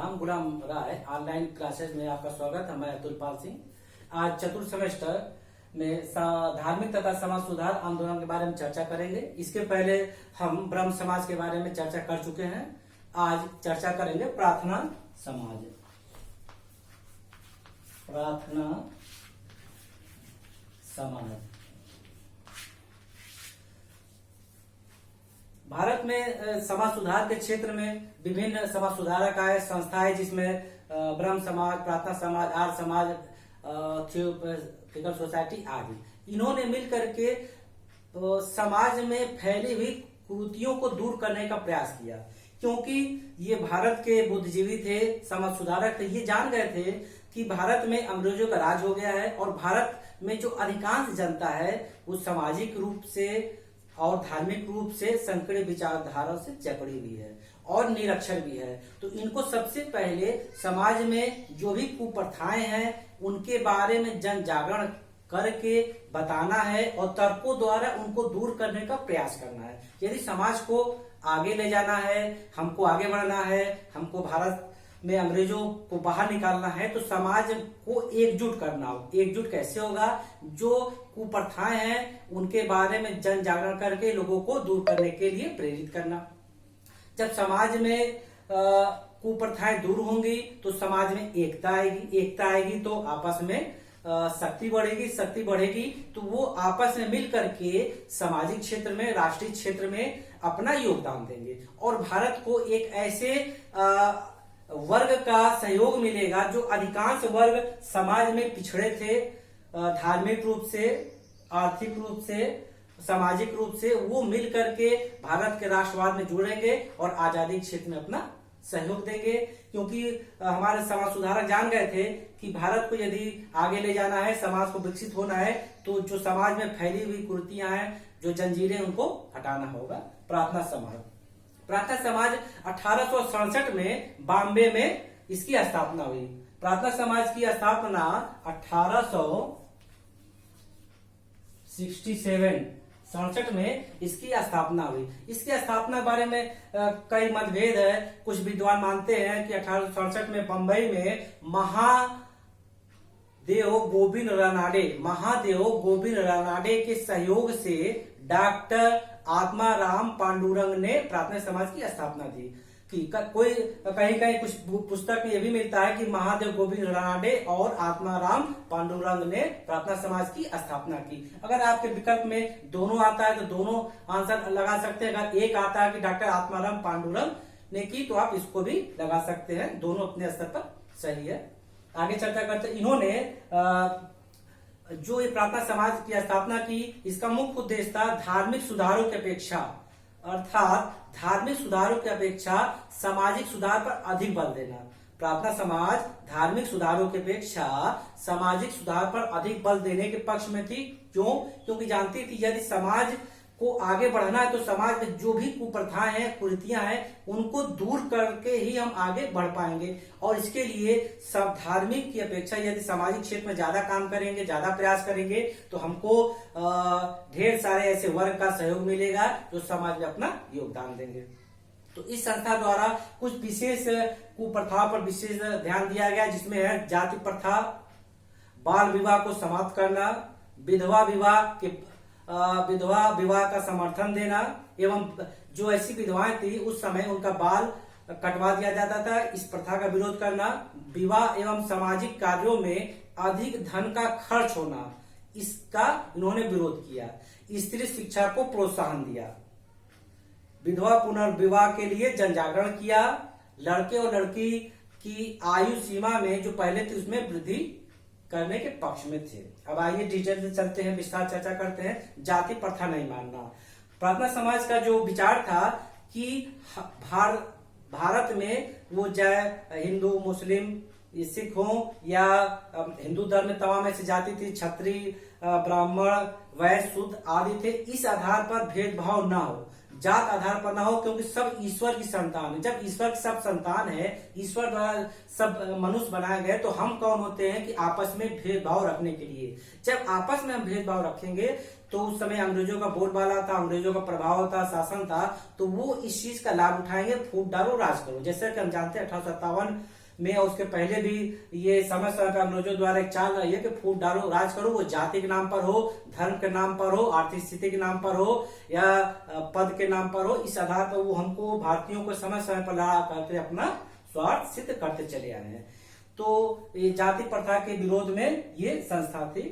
नाम गुलाम राय। Online classes में आपका स्वागत है। मैं अतुल पाल सिंह। आज चतुर्थ सेमेस्टर में धार्मिक तथा समाज सुधार आंदोलन के बारे में चर्चा करेंगे। इसके पहले हम ब्रह्म समाज के बारे में चर्चा कर चुके हैं। आज चर्चा करेंगे प्रार्थना समाज। प्रार्थना समाज भारत में समाज सुधार के क्षेत्र में विभिन्न समाज सुधारक आए संस्थाएं, जिसमें ब्रह्म समाज, प्रार्थना समाज, आर्य समाज, थियोसॉफिकल सोसाइटी आदि। इन्होंने मिलकर के समाज में फैली हुई कुरीतियों को दूर करने का प्रयास किया, क्योंकि ये भारत के बुद्धिजीवी थे, समाज सुधारक थे। ये जान गए थे कि भारत में अंग्रेजों का राज हो गया है और भारत में जो अधिकांश जनता है वो सामाजिक रूप से और धार्मिक रूप से संकीर्ण विचारधारा से जकड़ी हुई है और निरक्षर भी है। तो इनको सबसे पहले समाज में जो भी कुप्रथाएं हैं उनके बारे में जन जागरण करके बताना है और तर्कों द्वारा उनको दूर करने का प्रयास करना है। यदि समाज को आगे ले जाना है, हमको आगे बढ़ना है, हमको भारत में अंग्रेजों को बाहर निकालना है, तो समाज को एकजुट करना हो। एकजुट कैसे होगा? जो कुप्रथाएं हैं उनके बारे में जन जागरण करके लोगों को दूर करने के लिए प्रेरित करना। जब समाज में कुप्रथाएं दूर होंगी तो समाज में एकता आएगी। एकता आएगी तो आपस में शक्ति बढ़ेगी। शक्ति बढ़ेगी तो वो आपस में मिल करके सामाजिक क्षेत्र में, राष्ट्रीय क्षेत्र में अपना योगदान देंगे और भारत को एक ऐसे वर्ग का सहयोग मिलेगा जो अधिकांश वर्ग समाज में पिछड़े थे, धार्मिक रूप से, आर्थिक रूप से, सामाजिक रूप से। वो मिल करके भारत के राष्ट्रवाद में जुड़ेंगे और आजादी क्षेत्र में अपना सहयोग देंगे, क्योंकि हमारे समाज सुधारक जान गए थे कि भारत को यदि आगे ले जाना है, समाज को विकसित होना है, तो जो समाज में फैली हुई कुरीतियां हैं, जो जंजीरें, उनको हटाना होगा। प्रार्थना समाज। प्रार्थना समाज 1867 में बॉम्बे में इसकी स्थापना हुई। प्रार्थना समाज की स्थापना 1867 में इसकी स्थापना हुई। इसकी स्थापना बारे में कई मतभेद है। कुछ विद्वान मानते हैं कि 1867 में बंबई में महादेव गोविंद रानाडे के सहयोग से डॉक्टर आत्माराम पांडुरंग ने प्रार्थना समाज की स्थापना की। कोई कहीं कुछ पुस्तक में यह भी मिलता है कि महादेव गोविंद रानाडे और आत्माराम पांडुरंग ने प्रार्थना समाज की स्थापना की। अगर आपके विकल्प में दोनों आता है तो दोनों आंसर लगा सकते हैं। अगर एक आता है कि डॉक्टर आत्माराम पांडुरंग ने की तो आप इसको भी लगा सकते हैं। दोनों अपने स्तर पर सही है। आगे चर्चा करते हैं। इन्होंने जो ये प्रार्थना समाज की स्थापना की, इसका मुख्य उद्देश्य था धार्मिक सुधारों की अपेक्षा, अर्थात धार्मिक सुधारों की अपेक्षा सामाजिक सुधार पर अधिक बल देना। प्रार्थना समाज धार्मिक सुधारों की अपेक्षा सामाजिक सुधार पर अधिक बल देने के पक्ष में थी। क्यों? क्योंकि जानती थी यदि समाज को आगे बढ़ना है तो समाज में जो भी कुप्रथाएं हैं, कुरीतियां हैं, उनको दूर करके ही हम आगे बढ़ पाएंगे। और इसके लिए सब धार्मिक की अपेक्षा यदि सामाजिक क्षेत्र में ज्यादा काम करेंगे, ज्यादा प्रयास करेंगे, तो हमको ढेर सारे ऐसे वर्ग का सहयोग मिलेगा जो समाज में अपना योगदान देंगे। तो इस संस्था द्वारा कुछ विशेष कुप्रथाओं पर विशेष ध्यान दिया गया, जिसमें है जाति प्रथा, बाल विवाह को समाप्त करना, विधवा विवाह का समर्थन देना, एवं जो ऐसी विधवाएं थी उस समय उनका बाल कटवा दिया जाता था, इस प्रथा का विरोध करना। विवाह एवं सामाजिक कार्यों में अधिक धन का खर्च होना, इसका इन्होंने विरोध किया। स्त्री शिक्षा को प्रोत्साहन दिया। विधवा पुनर्विवाह के लिए जन जागरण किया। लड़के और लड़की की आयु सीमा में जो पहले थी उसमें वृद्धि करने के पक्ष में थे। अब आइए डिटेल से चलते हैं, विस्तार चर्चा करते हैं। जाति प्रथा नहीं मानना। प्रार्थना समाज का जो विचार था कि भारत में वो चाहे हिंदू, मुस्लिम, सिख हो या हिंदू धर्म में तमाम ऐसी जाति थी, क्षत्रिय, ब्राह्मण, वैश्य, शूद्र आदि थे। इस आधार पर भेदभाव न हो, जात आधार पर ना हो, क्योंकि सब ईश्वर की संतान है। जब ईश्वर की सब संतान है, ईश्वर द्वारा सब मनुष्य बनाए गए, तो हम कौन होते हैं कि आपस में भेदभाव रखने के लिए। जब आपस में हम भेदभाव रखेंगे तो उस समय अंग्रेजों का बोलबाला था, अंग्रेजों का प्रभाव था, शासन था, तो वो इस चीज का लाभ उठाएंगे। फूट डालो, राज करो। जैसे कि हम जानते हैं 1857 में और उसके पहले भी ये समय समय पर अंग्रेजों द्वारा एक चाल रही है कि फूट डालो राज करो, वो जाति के नाम पर हो, धर्म के नाम पर हो, आर्थिक स्थिति के नाम पर हो या पद के नाम पर हो। इस आधार पर वो हमको भारतीयों को समय समय पर लड़ा करके अपना स्वार्थ सिद्ध करते चले आए हैं। तो ये जाति प्रथा के विरोध में ये संस्था थी।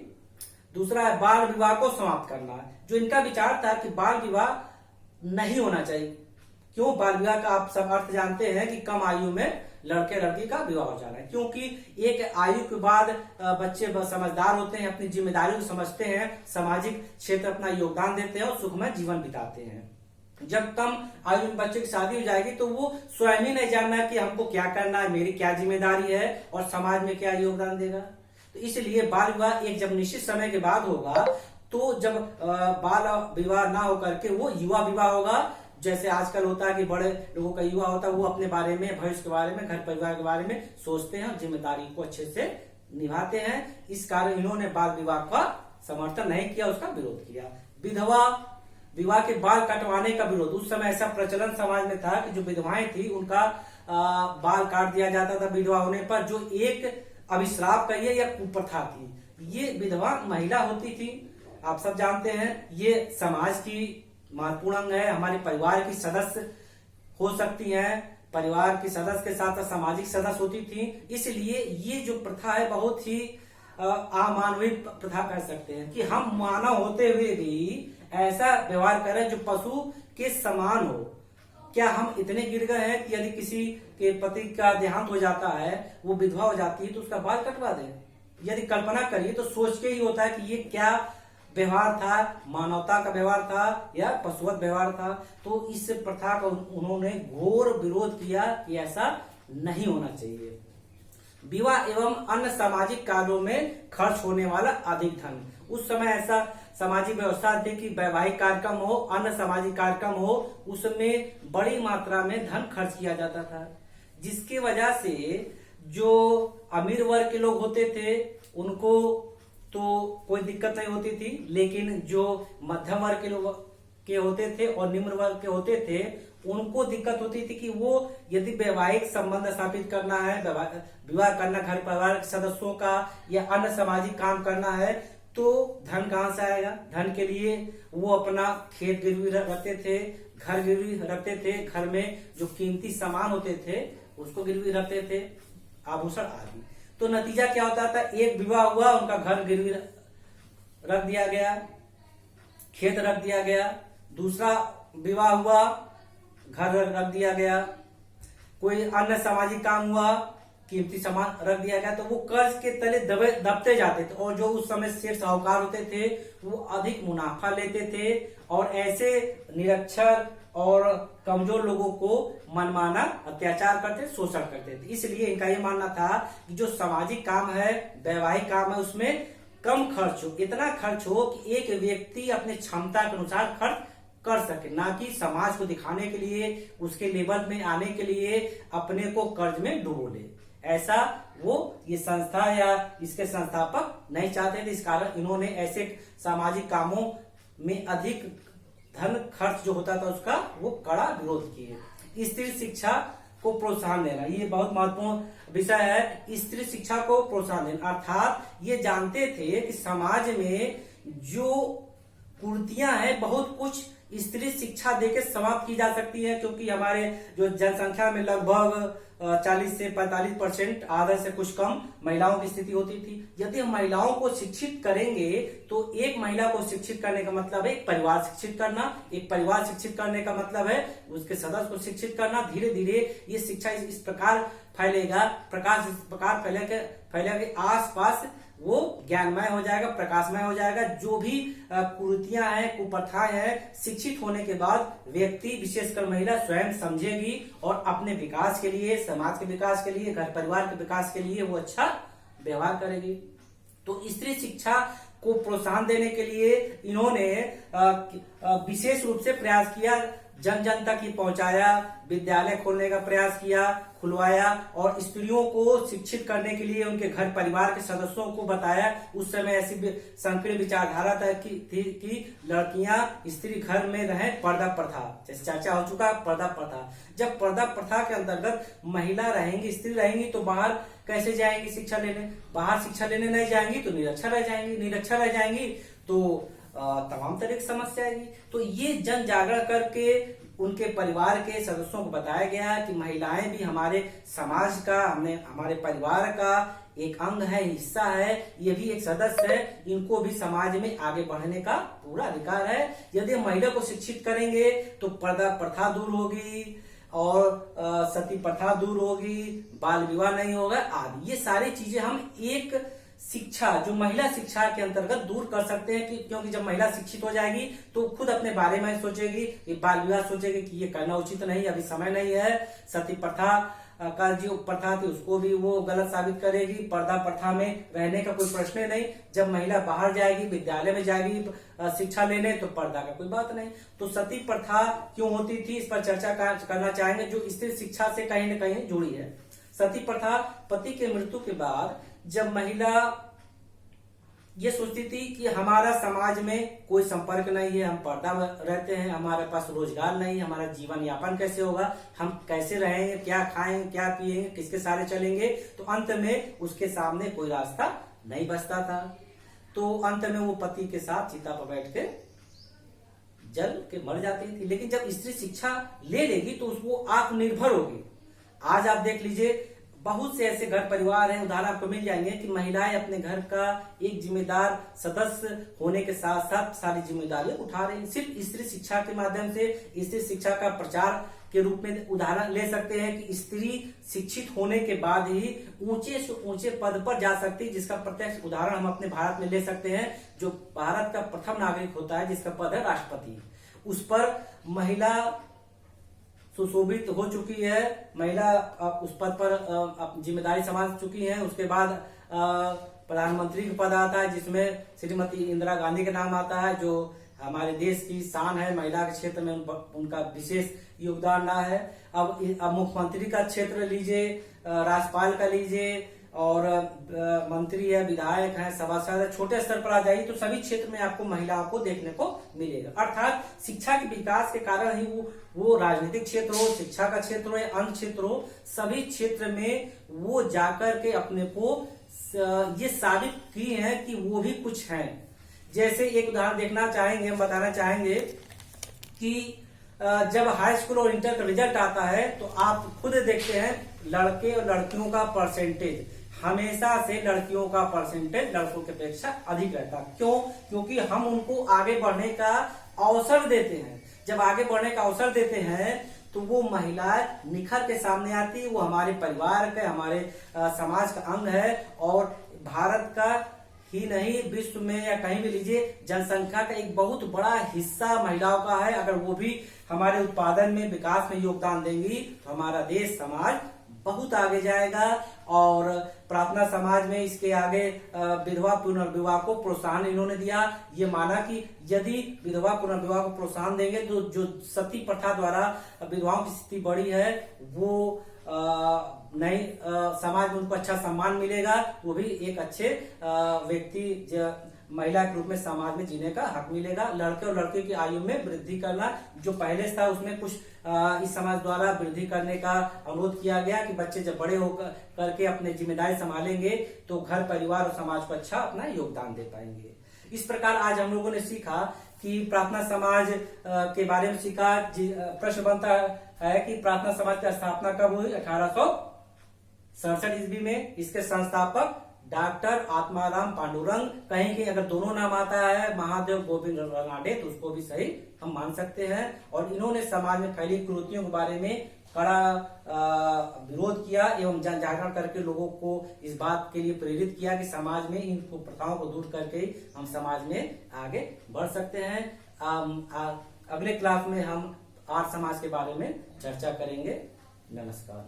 दूसरा है बाल विवाह को समाप्त करना, जो इनका विचार था कि बाल विवाह नहीं होना चाहिए। क्यों? बाल विवाह का आप सब अर्थ जानते हैं कि कम आयु में लड़के लड़की का विवाह हो जाना है, क्योंकि एक आयु के बाद बच्चे समझदार होते हैं, अपनी जिम्मेदारी को समझते हैं, सामाजिक क्षेत्र अपना योगदान देते हैं और सुखमय जीवन बिताते हैं। जब कम आयु में बच्चे की शादी हो जाएगी तो वो स्वयं ही नहीं जानना कि हमको क्या करना है, मेरी क्या जिम्मेदारी है और समाज में क्या योगदान देगा। तो इसलिए बाल विवाह एक जब निश्चित समय के बाद होगा, तो जब बाल विवाह ना होकर के वो युवा विवाह होगा। जैसे आजकल होता है कि बड़े लोगों का युवा होता है, वो अपने बारे में, भविष्य के बारे में, घर परिवार के बारे में सोचते हैं और जिम्मेदारी को अच्छे से निभाते हैं। इस कारण इन्होंने बाल विवाह का समर्थन नहीं किया, उसका विरोध किया। विधवा विवाह के बाल कटवाने का विरोध, उस समय ऐसा प्रचलन समाज में था कि जो विधवाएं थी उनका बाल काट दिया जाता था विधवा होने पर, जो एक अभिश्राप कहिए या कुप्रथा थी। ये विधवा महिला होती थी, आप सब जानते हैं, ये समाज की महत्वपूर्ण अंग है, हमारे परिवार की सदस्य हो सकती हैं, परिवार की सदस्य के साथ सामाजिक सदस्य होती थी। इसलिए ये जो प्रथा है बहुत ही अमानवीय प्रथा कह सकते हैं कि हम मानव होते हुए भी ऐसा व्यवहार करें जो पशु के समान हो। क्या हम इतने गिर गए हैं कि यदि किसी के पति का देहांत हो जाता है, वो विधवा हो जाती है, तो उसका बाल कटवा दें? यदि कल्पना करिए तो सोच के ही होता है कि ये क्या व्यवहार था, मानवता का व्यवहार था या पशुवत व्यवहार था। तो इस प्रथा का उन्होंने घोर विरोध किया कि ऐसा नहीं होना चाहिए। विवाह एवं अन्य सामाजिक कार्यों में खर्च होने वाला अधिक धन, उस समय ऐसा सामाजिक व्यवस्था थी कि वैवाहिक कार्यक्रम हो, अन्य सामाजिक कार्यक्रम हो, उसमें बड़ी मात्रा में धन खर्च किया जाता था, जिसकी वजह से जो अमीर वर्ग के लोग होते थे उनको तो कोई दिक्कत नहीं होती थी, लेकिन जो मध्यम वर्ग के लोग के होते थे और निम्न वर्ग के होते थे उनको दिक्कत होती थी कि वो यदि वैवाहिक संबंध स्थापित करना है, विवाह करना, घर परिवार के सदस्यों का या अन्य सामाजिक काम करना है, तो धन कहाँ से आएगा? धन के लिए वो अपना खेत गिरवी रखते थे, घर गिरवी रखते थे, घर में जो कीमती सामान होते थे उसको गिरवी रखते थे, आभूषण आदि। तो नतीजा क्या होता था? एक विवाह हुआ, उनका घर गिरवी रख दिया गया, खेत रख दिया गया। दूसरा विवाह हुआ, घर रख दिया गया। कोई अन्य सामाजिक काम हुआ, कीमती सामान रख दिया गया। तो वो कर्ज के तले दबते जाते थे और जो उस समय सेठ साहूकार होते थे वो अधिक मुनाफा लेते थे और ऐसे निरक्षर और कमजोर लोगों को मनमाना अत्याचार करते, शोषण करते थे। इसलिए इनका ये मानना था कि जो सामाजिक काम है, वैवाहिक काम है, उसमें कम खर्च हो, इतना खर्च हो कि एक व्यक्ति अपने क्षमता के अनुसार खर्च कर सके, ना कि समाज को दिखाने के लिए, उसके लेवल में आने के लिए अपने को कर्ज में डुबो ले। ऐसा वो ये संस्था या इसके संस्थापक नहीं चाहते थे। इस कारण इन्होंने ऐसे सामाजिक कामों में अधिक धन खर्च जो होता था उसका वो कड़ा विरोध किए। स्त्री शिक्षा को प्रोत्साहन देना, ये बहुत महत्वपूर्ण विषय है। स्त्री शिक्षा को प्रोत्साहन देना अर्थात ये जानते थे कि समाज में जो कुरीतियां हैं बहुत कुछ स्त्री शिक्षा देके समाप्त की जा सकती है, क्योंकि हमारे जो जनसंख्या में लगभग 40 से 45% आधा से कुछ कम महिलाओं की स्थिति होती थी। यदि हम महिलाओं को शिक्षित करेंगे तो एक महिला को शिक्षित करने का मतलब है एक परिवार शिक्षित करना, एक परिवार शिक्षित करने का मतलब है उसके सदस्य को शिक्षित करना। धीरे धीरे ये शिक्षा इस प्रकार फैलेगा, प्रकाश इस प्रकार फैलेगा आस पास वो ज्ञानमय हो जाएगा, प्रकाशमय हो जाएगा। जो भी कुरीतियां हैं, कुप्रथाएं हैं, शिक्षित होने के बाद व्यक्ति विशेषकर महिला स्वयं समझेगी और अपने विकास के लिए, समाज के विकास के लिए, घर परिवार के विकास के लिए वो अच्छा व्यवहार करेगी। तो स्त्री शिक्षा को प्रोत्साहन देने के लिए इन्होंने विशेष रूप से प्रयास किया। जन जन तक ही पहुंचाया, विद्यालय खोलने का प्रयास किया, खुलवाया और स्त्रियों को शिक्षित करने के लिए उनके घर परिवार के सदस्यों को बताया। उस समय ऐसी संकीर्ण विचारधारा तक थी कि लड़कियां स्त्री घर में रहें, पर्दा प्रथा जैसे चर्चा हो चुका, पर्दा प्रथा। जब पर्दा प्रथा के अंतर्गत महिला रहेंगी, स्त्री रहेंगी तो बाहर कैसे जाएंगी शिक्षा लेने? बाहर शिक्षा लेने नहीं जाएंगी तो निरक्षर रह जाएंगी, निरक्षर रह जाएंगी तो तमाम तरह की समस्या आएगी। तो ये जन जागरण करके उनके परिवार के सदस्यों को बताया गया कि महिलाएं भी हमारे समाज का, हमारे परिवार का एक अंग है, हिस्सा है, ये भी एक सदस्य है, इनको भी समाज में आगे बढ़ने का पूरा अधिकार है। यदि महिला को शिक्षित करेंगे तो पर्दा प्रथा दूर होगी और सती प्रथा दूर होगी, बाल विवाह नहीं होगा आदि। ये सारी चीजें हम एक शिक्षा, जो महिला शिक्षा के अंतर्गत दूर कर सकते हैं क्योंकि जब महिला शिक्षित हो जाएगी तो खुद अपने बारे में सोचेगी, ये बाल विवाह सोचेगी कि ये करना उचित नहीं, अभी समय नहीं है। सती प्रथा का जो प्रथा थी उसको भी वो गलत साबित करेगी। पर्दा प्रथा में रहने का कोई प्रश्न नहीं। जब महिला बाहर जाएगी, विद्यालय में जाएगी शिक्षा लेने तो पर्दा का कोई बात नहीं। तो सती प्रथा क्यों होती थी, इस पर चर्चा करना चाहेंगे, जो स्त्री शिक्षा से कहीं न कहीं जुड़ी है। सती प्रथा पति के मृत्यु के बाद जब महिला ये सोचती थी कि हमारा समाज में कोई संपर्क नहीं है, हम पर्दा रहते हैं, हमारे पास रोजगार नहीं, हमारा जीवन यापन कैसे होगा, हम कैसे रहेंगे, क्या खाएंगे, क्या पिएंगे, किसके सहारे चलेंगे, तो अंत में उसके सामने कोई रास्ता नहीं बचता था। तो अंत में वो पति के साथ चिता पर बैठ के जल के मर जाती थी। लेकिन जब स्त्री शिक्षा ले लेगी तो वो आत्मनिर्भर होगी। आज आप देख लीजिए, बहुत से ऐसे घर परिवार हैं, उदाहरण आपको मिल जाएंगे कि महिलाएं अपने घर का एक जिम्मेदार सदस्य होने के साथ साथ सारी जिम्मेदारियां उठा रही हैं। सिर्फ स्त्री शिक्षा के माध्यम से, स्त्री शिक्षा का प्रचार के रूप में उदाहरण ले सकते हैं कि स्त्री शिक्षित होने के बाद ही ऊंचे से ऊंचे पद पर जा सकती है, जिसका प्रत्यक्ष उदाहरण हम अपने भारत में ले सकते हैं। जो भारत का प्रथम नागरिक होता है जिसका पद है राष्ट्रपति, उस पर महिला सुशोभित हो चुकी है, महिला उस पद पर जिम्मेदारी संभाल चुकी है। उसके बाद प्रधानमंत्री का पद आता है जिसमें श्रीमती इंदिरा गांधी का नाम आता है, जो हमारे देश की शान है। महिला के क्षेत्र में उनका विशेष योगदान रहा है। अब मुख्यमंत्री का क्षेत्र लीजिए, राज्यपाल का लीजिए, और मंत्री है, विधायक है, सभासद है, छोटे स्तर पर आ जाइए तो सभी क्षेत्र में आपको महिलाओं को देखने को मिलेगा। अर्थात शिक्षा के विकास के कारण ही वो राजनीतिक क्षेत्र हो, शिक्षा का क्षेत्र हो या अन्य क्षेत्र हो, सभी क्षेत्र में वो जाकर के अपने को ये साबित की है कि वो भी कुछ हैं। जैसे एक उदाहरण देखना चाहेंगे, हम बताना चाहेंगे कि जब हाई स्कूल और इंटर का रिजल्ट आता है तो आप खुद देखते हैं लड़के और लड़कियों का परसेंटेज, हमेशा से लड़कियों का परसेंटेज लड़कों की अपेक्षा अधिक रहता है। क्यों? क्योंकि हम उनको आगे बढ़ने का अवसर देते हैं। जब आगे बढ़ने का अवसर देते हैं तो वो महिलाएं निखर के सामने आती है। वो हमारे परिवार का, हमारे समाज का अंग है और भारत का ही नहीं, विश्व में या कहीं भी लीजिए, जनसंख्या का एक बहुत बड़ा हिस्सा महिलाओं का है। अगर वो भी हमारे उत्पादन में, विकास में योगदान देंगी तो हमारा देश, समाज बहुत आगे जाएगा। और प्रार्थना समाज में इसके आगे विधवा पुनर्विवाह को प्रोत्साहन इन्होंने दिया। ये माना कि यदि विधवा पुनर्विवाह को प्रोत्साहन देंगे तो जो सती प्रथा द्वारा विधवाओं की स्थिति बढ़ी है वो नई समाज में उनको अच्छा सम्मान मिलेगा, वो भी एक अच्छे व्यक्ति महिला के रूप में समाज में जीने का हक मिलेगा। लड़के और लड़की की आयु में वृद्धि करना, जो पहले था उसमें कुछ इस समाज द्वारा वृद्धि करने का अनुरोध किया गया कि बच्चे जब बड़े होकर करके अपने जिम्मेदारी संभालेंगे तो घर परिवार और समाज को अच्छा अपना योगदान दे पाएंगे। इस प्रकार आज हम लोगों ने सीखा कि प्रार्थना समाज के बारे में सीखा। प्रश्न बनता है कि प्रार्थना समाज की स्थापना कब हुई? 1867 ईस्वी में। इसके संस्थापक डॉक्टर आत्माराम पांडुरंग। कहीं कि अगर दोनों नाम आता है महादेव गोविंद रानडे तो उसको भी सही हम मान सकते हैं। और इन्होंने समाज में फैली कुरीतियों के बारे में कड़ा विरोध किया एवं जन जागरण करके लोगों को इस बात के लिए प्रेरित किया कि समाज में इन प्रथाओं को दूर करके हम समाज में आगे बढ़ सकते हैं। अगले क्लास में हम आर्य समाज के बारे में चर्चा करेंगे। नमस्कार।